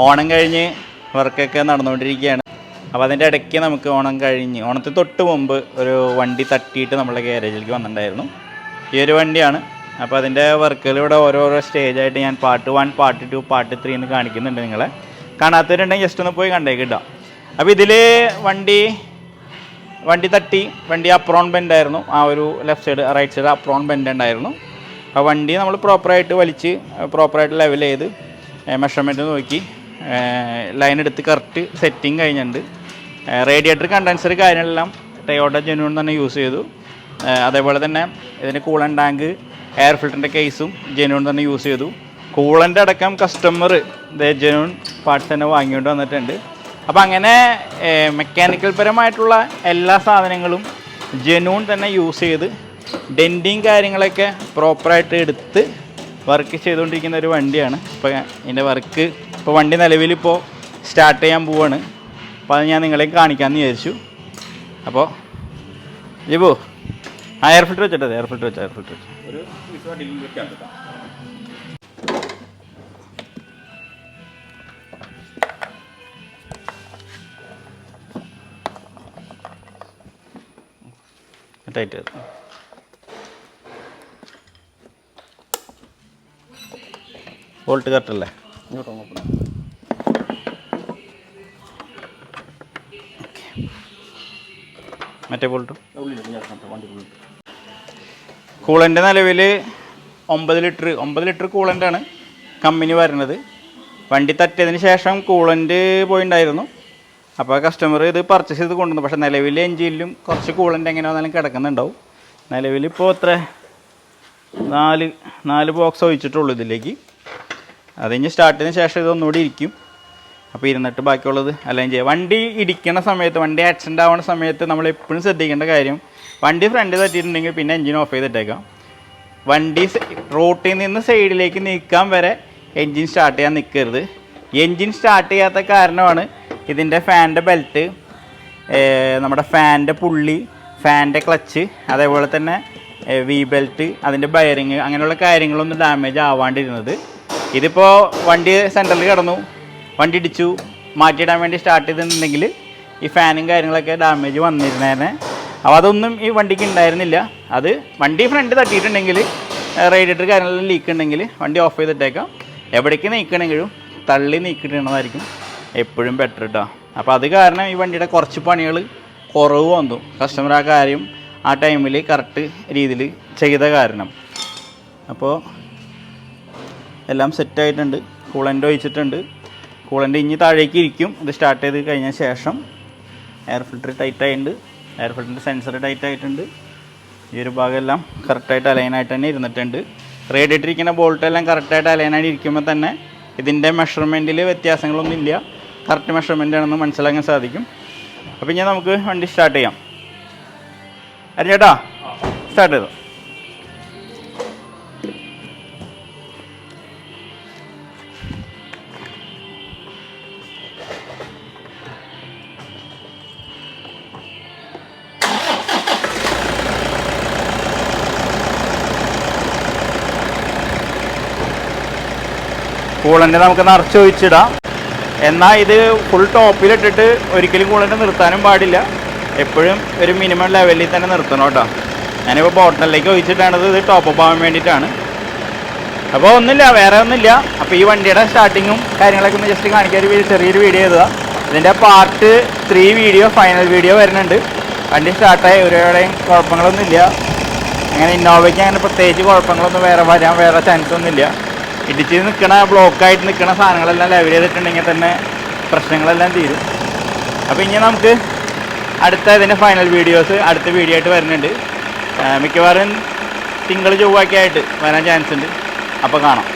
ഓണം കഴിഞ്ഞ് വർക്കൊക്കെ നടന്നുകൊണ്ടിരിക്കുകയാണ്. അപ്പോൾ അതിൻ്റെ ഇടയ്ക്ക് നമുക്ക് ഓണം കഴിഞ്ഞ് ഓണത്തിന് തൊട്ട് മുമ്പ് ഒരു വണ്ടി തട്ടിയിട്ട് നമ്മളെ ഗാരേജിലേക്ക് വന്നിട്ടുണ്ടായിരുന്നു. ഈ ഒരു വണ്ടിയാണ്. അപ്പോൾ അതിൻ്റെ വർക്കുകൾ ഇവിടെ ഓരോരോ സ്റ്റേജായിട്ട് ഞാൻ പാർട്ട് 1, പാർട്ട് 2, പാർട്ട് 3 എന്ന് കാണിക്കുന്നുണ്ട്. നിങ്ങളെ കാണാത്തവരുണ്ടെങ്കിൽ ജസ്റ്റ് ഒന്ന് പോയി കണ്ടേക്കിട്ടോ. അപ്പോൾ ഇതിൽ വണ്ടി തട്ടി, വണ്ടി അപ്രോൺ ബെൻഡായിരുന്നു. ആ ഒരു left side right side apron bend ഉണ്ടായിരുന്നു. ആ വണ്ടി നമ്മൾ പ്രോപ്പറായിട്ട് വലിച്ച് പ്രോപ്പറായിട്ട് ലെവൽ ചെയ്ത് മെഷർമെൻറ്റ് നോക്കി ലൈൻ എടുത്ത് കറക്റ്റ് സെറ്റിങ് കഴിഞ്ഞിട്ടുണ്ട്. റേഡിയേറ്റർ കണ്ടൻസർ കാര്യങ്ങളെല്ലാം ടൊയോട്ട ജെന്യൂൺ തന്നെ യൂസ് ചെയ്തു. അതേപോലെ തന്നെ ഇതിന് കൂളൻ്റ് ടാങ്ക് എയർ ഫിൽറ്ററിൻ്റെ കേസും ജെന്യൂൺ തന്നെ യൂസ് ചെയ്തു. കൂളൻ്റ് അടക്കം കസ്റ്റമർ ജെന്യൂൺ പാർട്സ് തന്നെ വാങ്ങിക്കൊണ്ട് വന്നിട്ടുണ്ട്. അപ്പോൾ അങ്ങനെ മെക്കാനിക്കൽ പരമായിട്ടുള്ള എല്ലാ സാധനങ്ങളും ജെന്യൂൺ തന്നെ യൂസ് ചെയ്ത് ഡെൻറ്റിങ് കാര്യങ്ങളൊക്കെ പ്രോപ്പറായിട്ട് എടുത്ത് വർക്ക് ചെയ്തുകൊണ്ടിരിക്കുന്ന ഒരു വണ്ടിയാണ്. ഇപ്പോൾ ഇതിൻ്റെ വർക്ക് ഇപ്പോൾ വണ്ടി നിലവിലിപ്പോൾ സ്റ്റാർട്ട് ചെയ്യാൻ പോവാണ്. അപ്പോൾ അത് ഞാൻ നിങ്ങളെ കാണിക്കാമെന്ന് വിചാരിച്ചു. അപ്പോൾ ജിബു എയർ ഫിൽറ്റർ വെച്ചിട്ട് എയർ ഫിൽറ്റർ വെച്ച് ഒരു ടൈറ്റ് വോൾട്ട് കറക്റ്റല്ലേ? മറ്റേ ബോൾട്ടും കൂളൻ്റെ നിലവിൽ 9 ലിറ്റർ കൂളൻ്റാണ് കമ്പനി വരുന്നത്. വണ്ടി തട്ടിയതിന് ശേഷം കൂളൻ്റ് പോയിണ്ടായിരുന്നു. അപ്പോൾ കസ്റ്റമർ ഇത് പർച്ചേസ് ചെയ്ത് കൊണ്ടുവന്നു. പക്ഷേ നിലവിൽ എഞ്ചിനിലും കുറച്ച് കൂളൻ്റ് എങ്ങനെ വന്നാലും കിടക്കുന്നുണ്ടാവും. നിലവിലിപ്പോൾ എത്ര 4 ബോക്സ് ഒഴിച്ചിട്ടുള്ളൂ ഇതിലേക്ക്. അത് കഴിഞ്ഞ് സ്റ്റാർട്ട് ചെയ്തതിന് ശേഷം ഇതൊന്നുകൂടി ഇരിക്കും. അപ്പോൾ ഇരുന്നിട്ട് ബാക്കിയുള്ളത് അലൈൻ ചെയ്യുക. വണ്ടി ഇടിക്കുന്ന സമയത്ത്, വണ്ടി ആക്സിഡൻ്റ് ആവുന്ന സമയത്ത് നമ്മൾ എപ്പോഴും ശ്രദ്ധിക്കേണ്ട കാര്യം, വണ്ടി ഫ്രണ്ട് തട്ടിയിട്ടുണ്ടെങ്കിൽ പിന്നെ എഞ്ചിൻ ഓഫ് ചെയ്തിട്ടേക്കാം. വണ്ടി റോട്ടിൽ നിന്ന് സൈഡിലേക്ക് നീക്കാൻ വരെ എൻജിൻ സ്റ്റാർട്ട് ചെയ്യാൻ നിൽക്കരുത്. എൻജിൻ സ്റ്റാർട്ട് ചെയ്യാത്ത കാരണമാണ് ഇതിൻ്റെ ഫാനിൻ്റെ ബെൽറ്റ്, നമ്മുടെ ഫാനിൻ്റെ പുള്ളി, ഫാനിൻ്റെ ക്ലച്ച്, അതേപോലെ തന്നെ വി ബെൽറ്റ്, അതിൻ്റെ ബയറിങ്, അങ്ങനെയുള്ള കാര്യങ്ങളൊന്നും ഡാമേജ് ആവാണ്ടിരുന്നത്. ഇതിപ്പോൾ വണ്ടി സെൻറ്ററിൽ കിടന്നു, വണ്ടി ഇടിച്ചു, മാറ്റിയിടാൻ വേണ്ടി സ്റ്റാർട്ട് ചെയ്തിട്ടുണ്ടെങ്കിൽ ഈ ഫാനും കാര്യങ്ങളൊക്കെ ഡാമേജ് വന്നിരുന്നേനെ. അപ്പോൾ അതൊന്നും ഈ വണ്ടിക്ക് ഉണ്ടായിരുന്നില്ല. അത് വണ്ടി ഫ്രണ്ട് തട്ടിയിട്ടുണ്ടെങ്കിൽ, റേഡിയേറ്റർ കാര്യങ്ങളെല്ലാം ലീക്ക് ഉണ്ടെങ്കിൽ വണ്ടി ഓഫ് ചെയ്തിട്ടേക്കാം. എവിടേക്ക് നീക്കണമെങ്കിലും തള്ളി നീക്കിയിടുന്നതായിരിക്കും എപ്പോഴും ബെറ്റർ കേട്ടോ. അപ്പോൾ അത് കാരണം ഈ വണ്ടിയുടെ കുറച്ച് പണികൾ കുറവ് വന്നു. കസ്റ്റമർ ആ കാര്യം ആ ടൈമിൽ കറക്റ്റ് രീതിയിൽ ചെയ്ത കാരണം. അപ്പോൾ എല്ലാം സെറ്റായിട്ടുണ്ട്. കൂളൻ്റ് ഒഴിച്ചിട്ടുണ്ട്. കൂളൻ്റ് ഇനി താഴേക്ക് ഇരിക്കും. ഇത് സ്റ്റാർട്ട് ചെയ്ത് കഴിഞ്ഞ ശേഷം എയർ ഫിൽറ്റർ ടൈറ്റ് ആയിട്ടുണ്ട്. എയർ ഫിൽറ്ററിൻ്റെ സെൻസർ ടൈറ്റ് ആയിട്ടുണ്ട്. ഈ ഒരു ഭാഗമെല്ലാം കറക്റ്റായിട്ട് അലൈനായിട്ട് തന്നെ ഇരുന്നിട്ടുണ്ട്. റേഡിയേറ്റർ ഇരിക്കുന്ന ബോൾട്ടെല്ലാം കറക്റ്റായിട്ട് അലൈനായിട്ട് ഇരിക്കുമ്പോൾ തന്നെ ഇതിൻ്റെ മെഷർമെൻറ്റിൽ വ്യത്യാസങ്ങളൊന്നുമില്ല. കറക്റ്റ് മെഷർമെൻ്റ് ആണെന്ന് മനസ്സിലാക്കാൻ സാധിക്കും. അപ്പോൾ ഇനി നമുക്ക് വണ്ടി സ്റ്റാർട്ട് ചെയ്യാം. ചേട്ടാ സ്റ്റാർട്ട് ചെയ്തോ. കൂളൻ്റ് നമുക്ക് നിറച്ച് ഒഴിച്ചിടാം. എന്നാൽ ഇത് ഫുൾ ടോപ്പിലിട്ടിട്ട് ഒരിക്കലും കൂളൻ്റ് നിർത്താനും പാടില്ല. എപ്പോഴും ഒരു മിനിമം ലെവലിൽ തന്നെ നിർത്തണം കേട്ടോ. ഞാനിപ്പോൾ ബോട്ടലിലേക്ക് ഒഴിച്ചിട്ടാണത്. ഇത് ടോപ്പ് അപ്പ് ആവാൻ വേണ്ടിയിട്ടാണ്. അപ്പോൾ ഒന്നുമില്ല, വേറെ ഒന്നുമില്ല. അപ്പോൾ ഈ വണ്ടിയുടെ സ്റ്റാർട്ടിങ്ങും കാര്യങ്ങളൊക്കെ ഒന്ന് ജസ്റ്റ് കാണിക്കാൻ ചെറിയൊരു വീഡിയോ ചെയ്തതാണ്. ഇതിൻ്റെ പാർട്ട് 3 വീഡിയോ, ഫൈനൽ വീഡിയോ വരുന്നുണ്ട്. വണ്ടി സ്റ്റാർട്ടായി ഒരുപാടെയും കുഴപ്പങ്ങളൊന്നുമില്ല. അങ്ങനെ ഇന്നോവയ്ക്ക് അങ്ങനെ പ്രത്യേകിച്ച് കുഴപ്പങ്ങളൊന്നും വേറെ ചാൻസ് ഒന്നുമില്ല. ഇടിച്ച് നിൽക്കണ ബ്ലോക്കായിട്ട് നിൽക്കണ സാധനങ്ങളെല്ലാം ലെവൽ ചെയ്തിട്ടുണ്ടെങ്കിൽ തന്നെ പ്രശ്നങ്ങളെല്ലാം തീരും. അപ്പോൾ ഇനി നമുക്ക് ഇതിൻ്റെ ഫൈനൽ വീഡിയോസ് അടുത്ത വീഡിയോ ആയിട്ട് വരുന്നുണ്ട്. മിക്കവാറും തിങ്കൾ ചൊവ്വയൊക്കെ ആയിട്ട് വരാൻ ചാൻസ് ഉണ്ട്. അപ്പോൾ കാണാം.